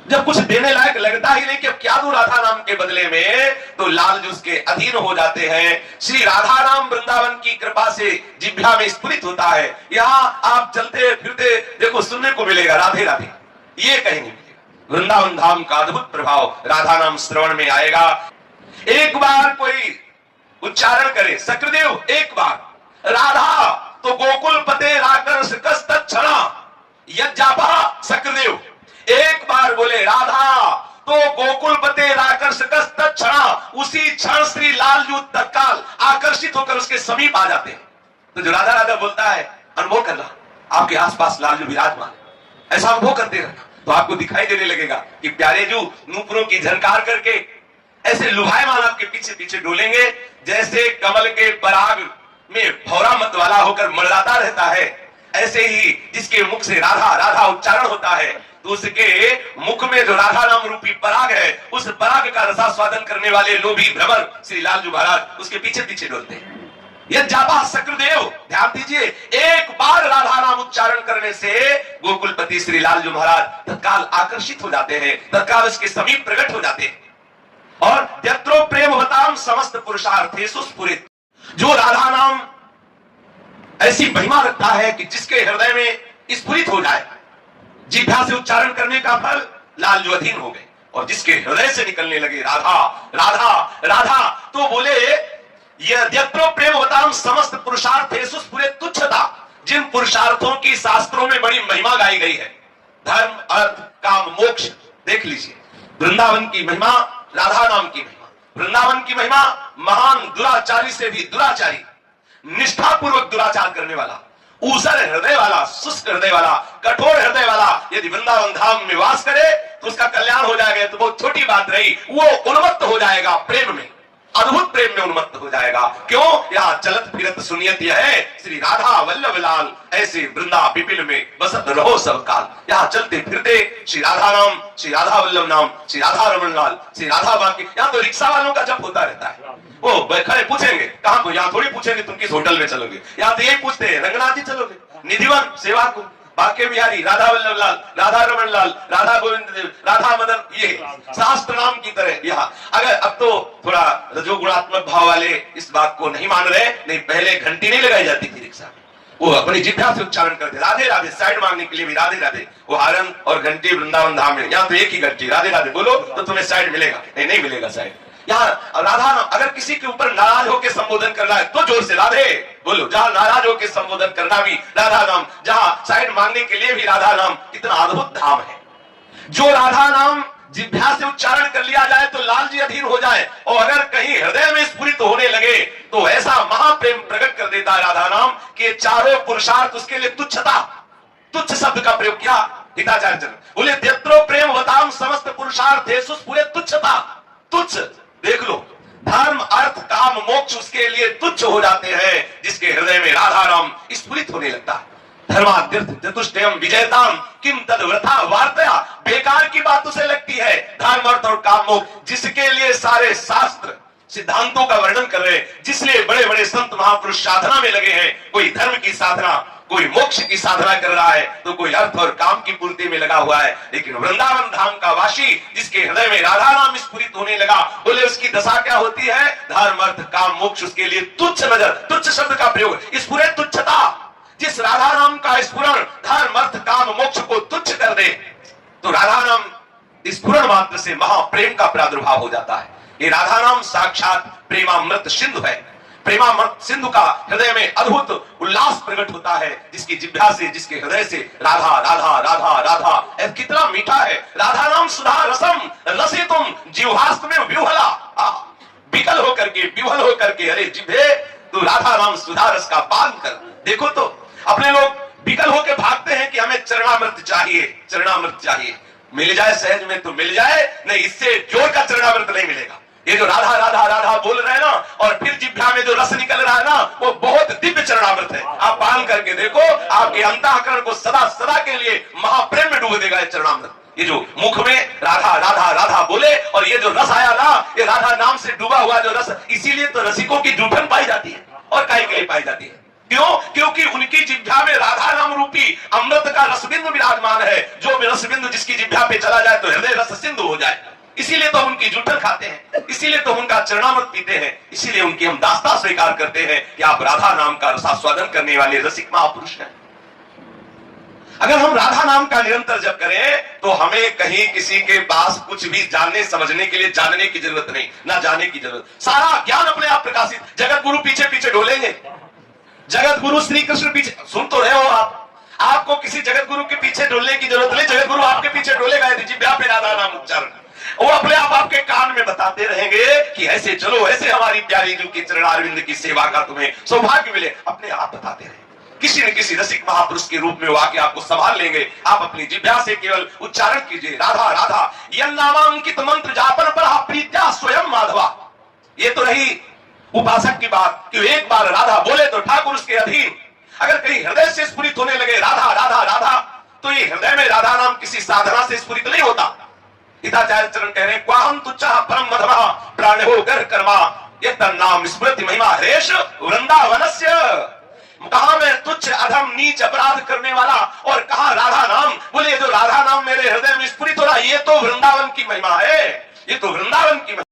जब कुछ देने लायक लगता ही नहीं कि अब क्या दूं राधा नाम के बदले में, तो लाल जी उसके अधीन हो जाते हैं। श्री राधा नाम वृंदावन की कृपा से जिह्वा में स्फुरित होता है। यहाँ आप चलते फिरते देखो सुनने को मिलेगा राधे राधे, ये कहीं नहीं मिलेगा। वृंदावन धाम का अद्भुत प्रभाव राधा नाम श्रवण में आएगा। एक बार कोई उच्चारण करे सकृदेव, एक बार राधा तो गोकुल पते राकर्ष कस्तक्षणा यज्जापा सकृदेव, एक बार बोले राधा तो गोकुल पते राकर्ष कस्तक्षणा, उसी क्षण श्री लाल जी तत्काल आकर्षित होकर उसके समीप आ जाते हैं। तो जो राधा राधा बोलता है अनुभव करना, आपके आसपास लाल जी विराजमान है, ऐसा अनुभव करते रहना तो आपको दिखाई देने लगेगा कि प्यारे जो नूपुरों की झनकार करके ऐसे लुभायमान आपके पीछे पीछे डोलेंगे, जैसे कमल के पराग में भौरा मत वाला होकर मंडराता रहता है, ऐसे ही जिसके मुख से राधा राधा उच्चारण होता है तो उसके मुख में जो राधा नाम रूपी पराग है, उस पराग का रसास्वादन करने वाले लोभी भ्रमर श्री लालजू महाराज उसके पीछे पीछे डोलते हैं। यह जाबा सकृदेव, ध्यान दीजिए, एक बार राधा नाम उच्चारण करने से गोकुलपति श्री लालजू महाराज तत्काल आकर्षित हो जाते हैं, तत्काल उसके समीप प्रकट हो जाते हैं। और यत्रो प्रेम बताम समस्त पुरुषार्थेषु स्फुरित, जो राधा नाम ऐसी महिमा रखता है कि जिसके हृदय में स्फुरित हो जाए, जिह्वा से उच्चारण करने का फल लालजू अधीन हो गए, और जिसके हृदय से निकलने लगे राधा राधा राधा, तो बोले यत्रो प्रेम बताम समस्त पुरुषार्थेषु स्फुरित तुच्छता, जिन पुरुषार्थों की शास्त्रों में बड़ी महिमा गाई गई है, धर्म अर्थ काम मोक्ष, देख लीजिए वृंदावन की महिमा, राधा नाम की महिमा, वृंदावन की महिमा महान दुराचारी से भी दुराचारी, निष्ठापूर्वक दुराचार करने वाला, ऊसर हृदय वाला, शुष्क हृदय वाला, कठोर हृदय वाला यदि वृंदावन धाम में वास करे तो उसका कल्याण हो जाएगा। तो बहुत छोटी बात रही, वो उन्मत्त हो जाएगा प्रेम में, अद्भुत प्रेम में उन्मत्त हो जाएगा। क्यों? यहाँ चलत फिरत सुनियत यह है श्री राधा वल्लभ लाल, ऐसे वृंदा विपिन में बसत रहो सब काल। यहाँ चलते फिरते श्री राधा नाम, श्री राधा वल्लभ नाम, श्री राधा रमन लाल, श्री राधा बाकी। यहाँ तो रिक्शा वालों का जप होता रहता है, वो खड़े पूछेंगे कहाँ को, यहाँ थोड़ी पूछेंगे तुम किस होटल में चलोगे, यहाँ तो यही पूछते हैं रंगनाथ जी चलोगे, निधिवन सेवा को, बाके बिहारी, राधा वल्लभ लाल, राधा रमन लाल, राधा गोविंद देव, राधा मदन, ये शास्त्र नाम की तरह। यहाँ अगर अब तो थोड़ा रजोगुणात्मक भाव वाले इस बात को नहीं मान रहे, नहीं पहले घंटी नहीं लगाई जाती थी रिक्शा में, वो अपनी जिह्वा से उच्चारण करते राधे राधे, साइड मांगने के लिए भी राधे राधे, वो हारन और घंटी वृंदावन धाम में, यहाँ तो एक ही घंटी, राधे राधे बोलो तो तुम्हें साइड मिलेगा, नहीं मिलेगा साइड। यहाँ राधा नाम अगर किसी के ऊपर नाराज होकर संबोधन करना है तो जोर से राधे बोलो, जहां नाराज होकर संबोधन करना भी राधा नाम, जहां साइड मांगने के लिए भी राधा नाम। कितना अद्भुत धाम है। जो राधा नाम जिह्वा से उच्चारण कर लिया जाए तो लाल जी अधीन हो जाए, और अगर कहीं हृदय में स्फुरित होने लगे तो ऐसा महाप्रेम प्रकट कर देता है राधा नाम कि चारों पुरुषार्थ उसके लिए तुच्छता, तुच्छ शब्द का प्रयोग किया हिताचार्य बोले यत्रो प्रेम बताम समस्त पुरुषार्थेषु स्फुरित तुच्छता, तुच्छ देख लो, धर्म अर्थ काम मोक्ष उसके लिए तुच्छ हो जाते हैं जिसके हृदय में राधा नाम स्फुरित होने लगता है। धर्माद्यर्थ चतुष्टयम विजयताम किम तद वृथा वार्तया, बेकार की बात उसे लगती है धर्म अर्थ और काम मोक्ष, जिसके लिए सारे शास्त्र सिद्धांतों का वर्णन कर रहे हैं, जिसलिए बड़े बड़े संत महापुरुष साधना में लगे हैं, कोई धर्म की साधना, कोई मोक्ष की साधना कर रहा है, तो कोई अर्थ और काम की पूर्ति में लगा हुआ है। लेकिन वृंदावन धाम का वासी जिसके हृदय में राधा नाम स्फुरित होने लगा, बोले उसकी दशा क्या होती है, धर्म अर्थ काम मोक्ष उसके लिए तुच्छ नजर, तुच्छ शब्द का प्रयोग, स्फुरित तुच्छता, जिस राधा नाम का स्फुरण धर्म अर्थ काम मोक्ष को तुच्छ कर दे, तो राधा नाम स्फुरण मात्र से महाप्रेम का प्रादुर्भाव हो जाता है। ये राधा नाम साक्षात प्रेमामृत सिंधु है। प्रेमामृत सिंधु का हृदय में अद्भुत उल्लास प्रकट होता है, जिसकी जिह्वा से, जिसके हृदय से राधा राधा राधा राधा, कितना मीठा है राधा नाम। सुधा रसम रसितुम जिह्वास्त में विह्वला, विकल होकर के, विह्वल होकर के, अरे जिह्वे तो राधा नाम सुधा रस का पान कर। देखो तो अपने लोग विकल होकर भागते हैं कि हमें चरणामृत चाहिए, चरणामृत चाहिए, मिल जाए सहज में तो मिल जाए, नहीं इससे जोर का चरणामृत नहीं मिलेगा। ये जो राधा राधा राधा बोल रहे हैं ना, और फिर जिह्वा में जो रस निकल रहा है ना, वो बहुत दिव्य चरणामृत है। आप पान करके देखो, आपके अंतःकरण को सदा सदा के लिए महाप्रेम में डूब देगा ये चरणामृत। ये जो मुख में राधा राधा राधा बोले, और ये जो रस आया ना, ये राधा नाम से डूबा हुआ जो रस, इसीलिए तो रसिकों की जूठन पाई जाती है, और काहे के लिए पाई जाती है। क्यों? क्योंकि उनकी जिह्वा में राधा नाम रूपी अमृत का रसबिंदु विराजमान है। जो रसबिंदु जिसकी जिह्वा पे चला जाए तो हृदय रस सिंधु हो जाए। इसीलिए तो उनकी जूठन खाते हैं, इसीलिए तो उनका चरणामृत पीते हैं, इसीलिए उनकी हम दास्ता स्वीकार करते हैं कि आप राधा नाम का रसास्वादन करने वाले रसिक महापुरुष हैं। अगर हम राधा नाम का निरंतर जप करें तो हमें कहीं किसी के पास कुछ भी जानने समझने के लिए जानने की जरूरत नहीं, ना जाने की जरूरत। सारा ज्ञान अपने आप प्रकाशित। जगत गुरु पीछे पीछे डोलेंगे, जगत गुरु श्री कृष्ण पीछे, सुन तो रहे हो आप, आपको किसी जगत गुरु के पीछे डोलने की जरूरत नहीं। जगत गुरु आपके पीछे डोलेगा जिह्वा पे राधा नाम उच्चारण, वो अपने आप आपके कान में बताते रहेंगे कि ऐसे चलो, ऐसे हमारी प्यारी जू की चरणारविंद की सेवा का तुम्हें सौभाग्य मिले। अपने आप बताते रहे, किसी न किसी रसिक महापुरुष के रूप में वो आके आपको संभाल लेंगे। आप अपनी जिह्वा से केवल उच्चारण कीजिए राधा राधा, यह नामांकित मंत्र जापन पर प्रीत्या स्वयं माधवा। ये तो रही उपासक की बात कि एक बार राधा बोले तो ठाकुर उसके अधीन। अगर कहीं हृदय से स्फुरित होने लगे राधा राधा राधा, तो ये हृदय में राधा नाम किसी साधना से स्फुरित नहीं होता। हिताचार्य चरण कह रहे हैं, क्वाहम तुच्छा परम मधमा प्राण हो गर कर्मा, ये नाम स्मृति महिमा हरेश वृंदावनस्य। कहा मैं तुच्छ अधम नीच अपराध करने वाला, और कहा राधा नाम। बोले जो राधा नाम मेरे हृदय में स्फुरित हो रहा, ये तो वृंदावन की महिमा है, ये तो वृंदावन की महिमा।